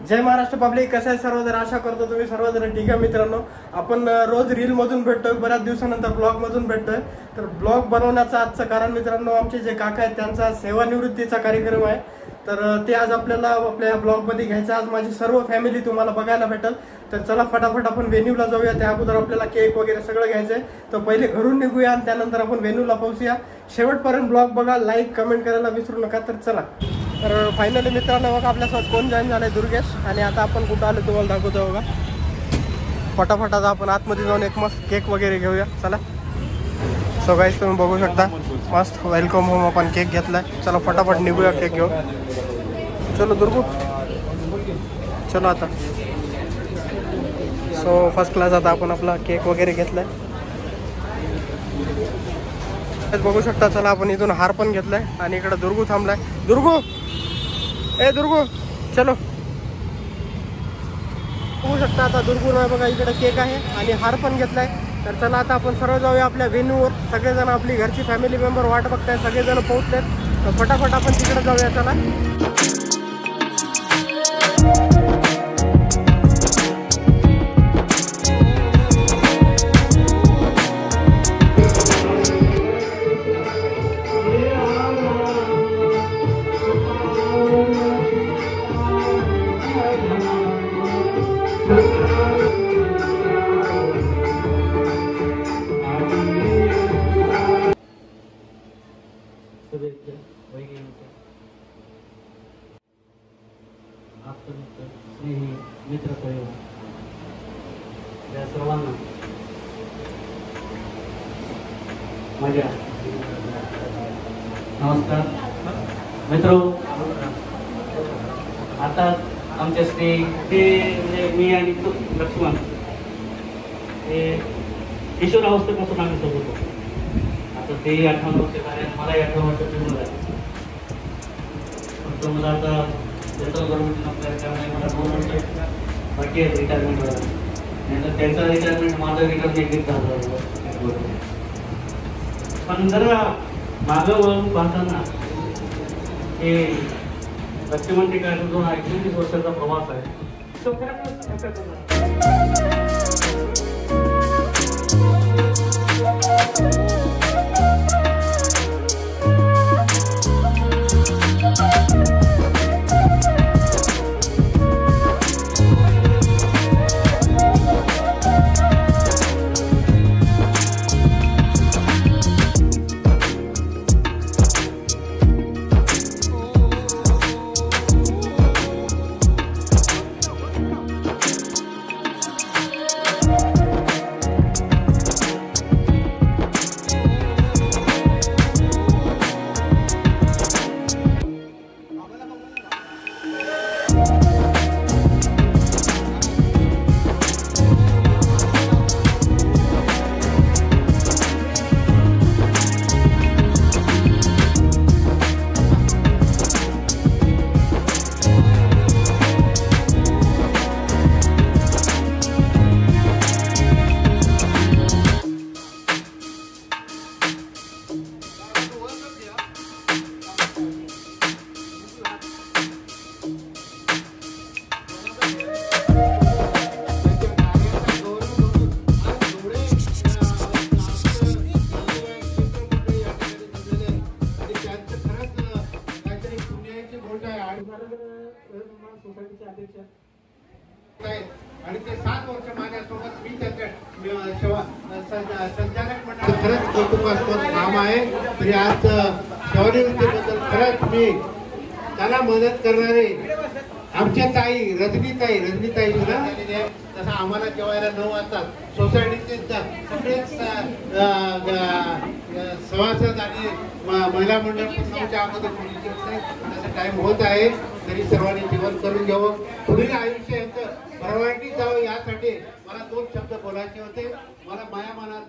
जय Maharashtra public, कसं आहे सर्वजण? आशा करतो तुम्ही सर्वजण ठीक आहे. मित्रांनो, आपण रोज रील मधून भेटतोय, बऱ्याच दिवसानंतर ब्लॉग मधून भेटतोय. तर ब्लॉग बनवण्याचं आजचं कारण मित्रांनो, आमचे जे काका आहेत त्यांचा सेवानिवृत्तीचा कार्यक्रम आहे. तर ते आज आपल्याला आपल्या ब्लॉग मध्ये घ्यायचं. आज माझी सर्व फॅमिली तुम्हाला बघायला भेटेल. तर चला फटाफट आपण व्हेन्यूला जाऊया. त्या अगोदर आपल्याला केक वगैरे सगळं घ्यायचंय. तर पहिले घरून निघूया आणि त्यानंतर आपण व्हेन्यूला पोहोचूया. शेवटपर्यंत ब्लॉग बघा, लाईक कमेंट करायला विसरू नका. तर चला. तर फायनली मित्रांनो बघा आपल्यासोबत कोण जॉईन झालंय, दुर्गेश. आणि आता आपण कुठं आलो तुम्हाला दाखवतो बघा. फटाफट आता आपण आतमध्ये जाऊन एक मस्त केक वगैरे घेऊया. चला. सो गाईस तुम्ही बघू शकता, मस्त वेलकम होम आपण केक घेतलाय. चला फटाफट निघूया केक घेऊ. चलो दुर्गू, चलो आता. सो फर्स्ट क्लास आता आपण आपला केक वगैरे घेतलाय, बघू शकता. चला आपण इथून हार पण घेतलाय आणि इकडे दुर्गू थांबलाय. दुर्गू, ए दुर्गू, चलो. बघू शकता आता दुर्गू नाही बघा, इकडे केक आहे आणि हार पण घेतलाय. तर चला आता आपण सर्व जाऊया आपल्या व्हेन्यूवर. सगळेजण आपली घरची फॅमिली मेंबर वाट बघताय, सगळेजण पोहोचलेत. तर फटाफट आपण तिकडे जाऊया. चला. मित्र परिवार या सर्वांना माझ्या नमस्कार. मित्र, आता आमच्या श्री ते म्हणजे मी आणि लक्ष्मण हे किशोर अवस्थेपासून आम्ही सोबत होतो. आता तेही 58 वर्ष झाले, मलाही 58 वर्ष पूर्ण झाले. फक्त मला आता जनरल गव्हर्नमेंट नसल्या त्यामुळे मला 2 वर्ष बाकी आहे रिटायरमेंट व्हायला. नंतर त्यांचा रिटायरमेंट, माझं रिटायरमेंट एक झालं. पण जरा मागं वळून पाहताना हे लक्ष्मण टिकायचा जो 31 वर्षाचा प्रवास आहे तो आणि ते 7 वर्ष माझ्यासोबत मी त्याच्या संचालक मंडळ खरंच कौतुकास्पद काम आहे. तरी आज सेवानिवृत्तीबद्दल खरंच मी त्याला मदत करणारे आमच्या ताई रजनीताई तसं आम्हाला जेवायला 9 वाजतात. सोसायटीचे सगळेच सभासद आणि महिला मंडळ पण 9च्या अगोदर कोणी तसं टाइम होत आहे. तरी सर्वांनी जेवण करून घ्यावं, पुढील आयुष्य यांचं परवानगी जावं यासाठी मला 2 शब्द बोलायचे होते. मला माया मनात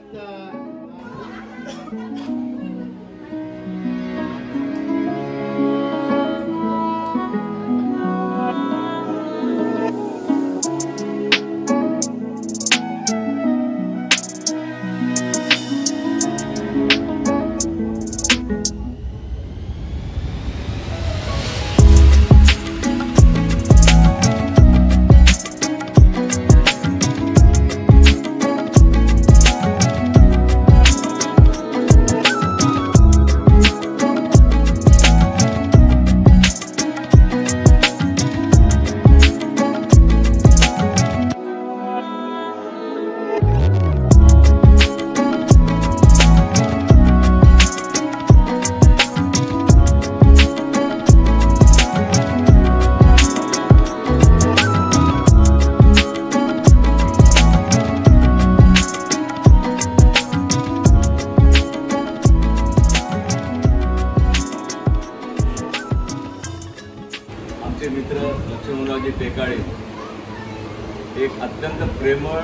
काळी एक अत्यंत प्रेमळ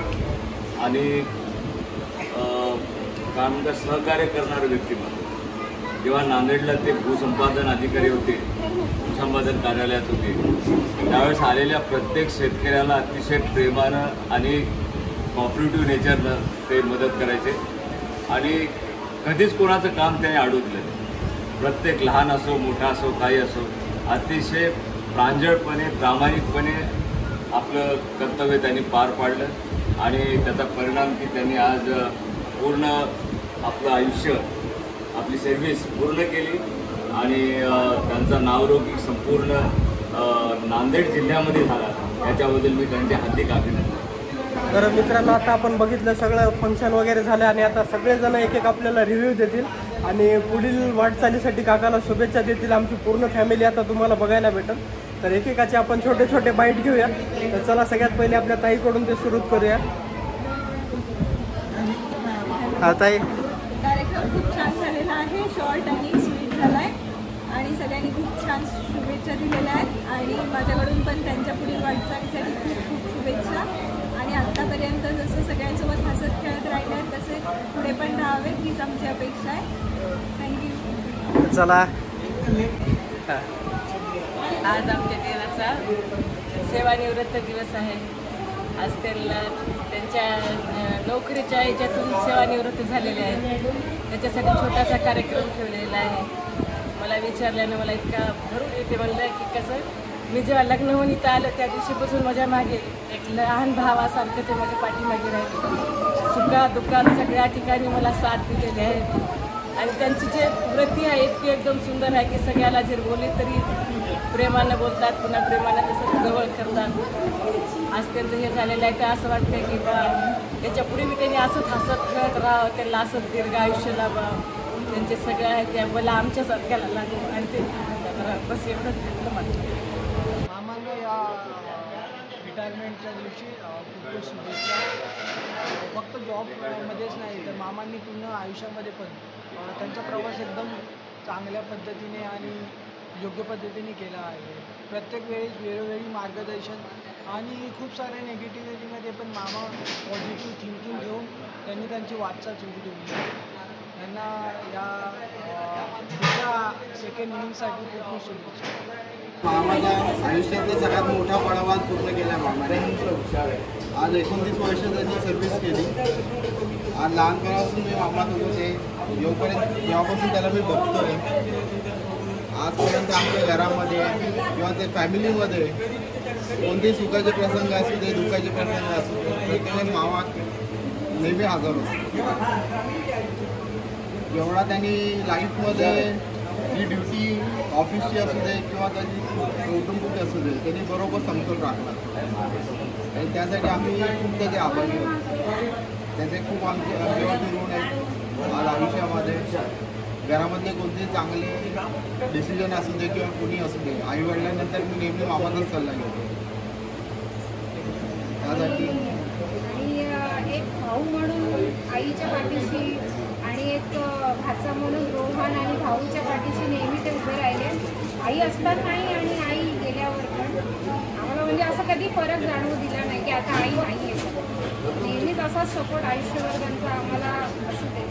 आणि काय म्हणतात सहकार्य करणारं व्यक्तिमत्व. जेव्हा नांदेडला ते भूसंपादन अधिकारी होते, भूसंपादन कार्यालयात होते, त्यावेळेस आलेल्या प्रत्येक शेतकऱ्याला अतिशय प्रेमानं आणि कॉपरेटिव्ह नेचरनं ते मदत करायचे आणि कधीच कोणाचं काम त्याने अडवलं. प्रत्येक लहान असो मोठा असो काही असो अतिशय प्रांजळपणे प्रामाणिकपणे आपलं कर्तव्य त्यांनी पार पाडलं आणि त्याचा परिणाम की त्यांनी आज पूर्ण आपलं आयुष्य आपली सर्व्हिस पूर्ण केली आणि त्यांचा नावलौकिक संपूर्ण नांदेड जिल्ह्यामध्ये झाला. याच्याबद्दल मी त्यांच्या हार्दिक अभिनंदन. तर मित्रांनो, आता आपण बघितलं सगळं फंक्शन वगैरे झालं आणि आता सगळेजण एक एक आपल्याला रिव्ह्यू देतील आणि पुढील वाटचालीसाठी काकाला शुभेच्छा देतील. आमची पूर्ण फॅमिली आता तुम्हाला बघायला भेटेल. तर एकेकाचे आपण छोटे छोटे बाईट घेऊया. तर चला सगळ्यात पहिले आपल्या ताईकडून ते सुरू करूया. हा ताई, कार्यक्रम खूप छान झालेला आहे, शॉर्ट आणि स्वीट झाला आहे आणि सगळ्यांनी खूप छान शुभेच्छा दिलेल्या आहेत आणि माझ्याकडून पण त्यांच्या पुढील वाटचालीसाठी खूप खूप शुभेच्छा. आणि आत्तापर्यंत जसं सगळ्यांसोबत हसत खेळत राहिले आहेत तसे पुढे पण राहावेत हीच आमची अपेक्षा आहे. थँक्यू. चला. आज आमच्या देवाचा सेवानिवृत्त दिवस आहे. आज त्यांच्या नोकरीच्या ह्याच्यातून सेवानिवृत्त झालेले आहेत. त्याच्यासाठी छोटासा कार्यक्रम ठेवलेला आहे. मला विचारल्यानं मला इतका भरून येते म्हणलं की कसं मी जेव्हा लग्न होऊन इथं आलं त्या दिवशीपासून माझ्या मागे एक लहान भावासारखं ते माझ्या पाठीमागे राहिले. सुखा दुःखात सगळ्या ठिकाणी मला साथ दिलेली आहे आणि त्यांची जे वृत्ती आहे इतकी एकदम सुंदर आहे की सगळ्याला जर बोलली तरी प्रेमानं बोलतात, पुन्हा प्रेमानं तसं जवळ करतात. आज त्यांचं हे झालेलं आहे तर असं वाटतं की बा याच्यापुढे मी त्यांनी असंच हसत खेळत राहावं, त्यांना असंच दीर्घ आयुष्य लाभावं. त्यांचे सगळं आहे त्या मला आमच्यासारख्याला लागेल आणि ते बस एवढंच घेतलं म्हणतं. मामांना या रिटायरमेंटच्या दिवशी खूप खूप शुभेच्छा. फक्त जॉबमध्येच नाही तर मामांनी पूर्ण आयुष्यामध्ये पण त्यांचा प्रवास एकदम चांगल्या पद्धतीने आणि योग्य पद्धतीने केला आहे. प्रत्येक वेळोवेळी मार्गदर्शन आणि खूप साऱ्या निगेटिव्हिटीमध्ये पण मामा पॉझिटिव्ह थिंकिंग घेऊन त्यांनी त्यांची वाटचाल सुरू ठेवली. त्यांना या पुढच्या सेकंड इनिंगसाठी खूप खूप शुभेच्छा. मामाच्या आयुष्यातला सगळ्यात मोठा पडाव पूर्ण केला मामाने. आज 29 वर्ष त्यांनी सर्व्हिस केली. आज लहानपणापासून मी मामात होतो ते येऊपर्यंत जेव्हापासून त्याला मी बघतोय आजपर्यंत आमच्या घरामध्ये किंवा ते फॅमिलीमध्ये कोणतेही सुखाचे प्रसंग असू दे दुःखाचे प्रसंग असू दे प्रत्येक मामा नेहमी हजर होतो. जेवढा त्यांनी लाईफमध्ये ही ड्युटी ऑफिसची असू दे किंवा त्याची कौटुंबिक असू दे त्यांनी बरोबर समतोल राखला आणि त्यासाठी आम्ही खूप त्याचे आभारी होतो. त्याचे खूप आमचे ऋण आहेत. आज आयुष्यामध्ये घरामधले कोणते चांगले डिसिजन असू दे किंवा कुणी असू दे आईवडिलांनंतर मी नेहमी मामाचाच सल्ला घेतो त्यासाठी. आणि एक भाऊ म्हणून आईच्या पाठीशी आणि एक भाचा म्हणून रोहन आणि भाऊच्या पाठीशी नेहमी ते उभे राहिले. आई असतात नाही आणि आई गेल्यावर पण आम्हाला म्हणजे असं कधी फरक जाणवू दिला नाही की आता आई नाही आहे. नेहमीच असाच सपोर्ट आयुष्यभर त्यांचा आम्हाला असू दे.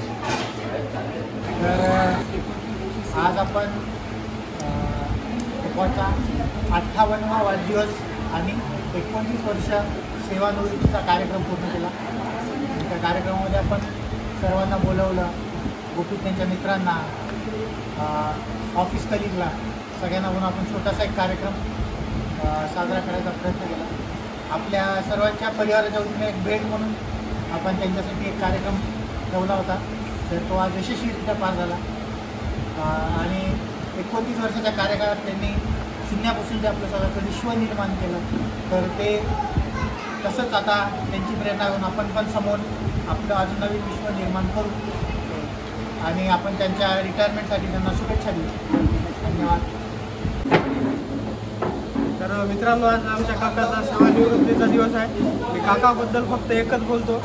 तर आज आपण पप्पाचा 58वा वाढदिवस आणि 29 वर्ष सेवानिवृत्तीचा कार्यक्रम पूर्ण केला. त्या कार्यक्रमामध्ये आपण सर्वांना बोलवलं. गोपी त्यांच्या मित्रांना ऑफिस कलिगला सगळ्यांना म्हणून आपण छोटासा एक कार्यक्रम साजरा करायचा प्रयत्न केला. आपल्या सर्वांच्या परिवाराच्या वतीने एक भेट म्हणून आपण त्यांच्यासाठी एक कार्यक्रम ठेवला होता. तर तो आज यशस्वीरित्या पार झाला आणि 29 वर्षाच्या कार्यकाळात त्यांनी शून्यापासून ते आपलं सगळं विश्व निर्माण केलं. तर ते तसंच आता त्यांची प्रेरणा घेऊन आपण पण समोर आपलं अजून नवीन विश्व निर्माण करू आणि आपण त्यांच्या रिटायरमेंटसाठी त्यांना शुभेच्छा देऊ. धन्यवाद. तर मित्रांनो, आज आमच्या काकाचा सेवानिवृत्तीचा दिवस आहे. मी काकाबद्दल फक्त एकच बोलतो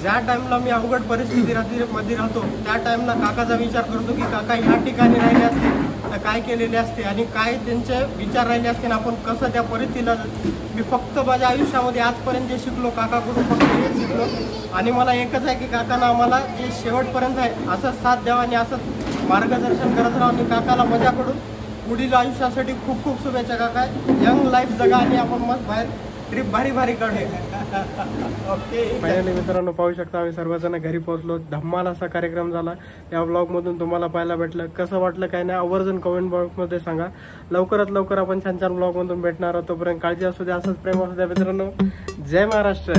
ज्या टाइमला मी अवघड परिस्थितीमध्ये राहतो त्या टाइमला काकाचा विचार करतो की काका ह्या ठिकाणी राहिले असते तर काय केलेले असते आणि काय त्यांचे विचार राहिले असते आणि आपण कसं त्या परिस्थितीला. मी फक्त माझ्या आयुष्यामध्ये आजपर्यंत जे शिकलो काकाकडून फक्त हे शिकलो आणि मला एकच आहे की काकानं आम्हाला जे शेवटपर्यंत आहे असंच साथ द्यावा आणि असंच मार्गदर्शन करत राहा. आणि काकाला माझ्याकडून पुढील आयुष्यासाठी खूप खूप शुभेच्छा. काका यंग लाईफ जगा आणि आपण मस्त बाहेर ट्रिप भारी काढू. ओके फायनली मित्रांनो पाहू शकता आम्ही सर्वजण घरी पोहोचलो. धम्माल असा कार्यक्रम झाला. या व्लॉगमधून तुम्हाला पाहायला भेटलं. कसं वाटलं काय नाही आवर्जून कमेंट बॉक्समध्ये सांगा. लवकरात लवकर आपण छान छान व्लॉगमधून भेटणार आहोत. तोपर्यंत काळजी असू द्या, असंच प्रेम असू द्या मित्रांनो. जय महाराष्ट्र.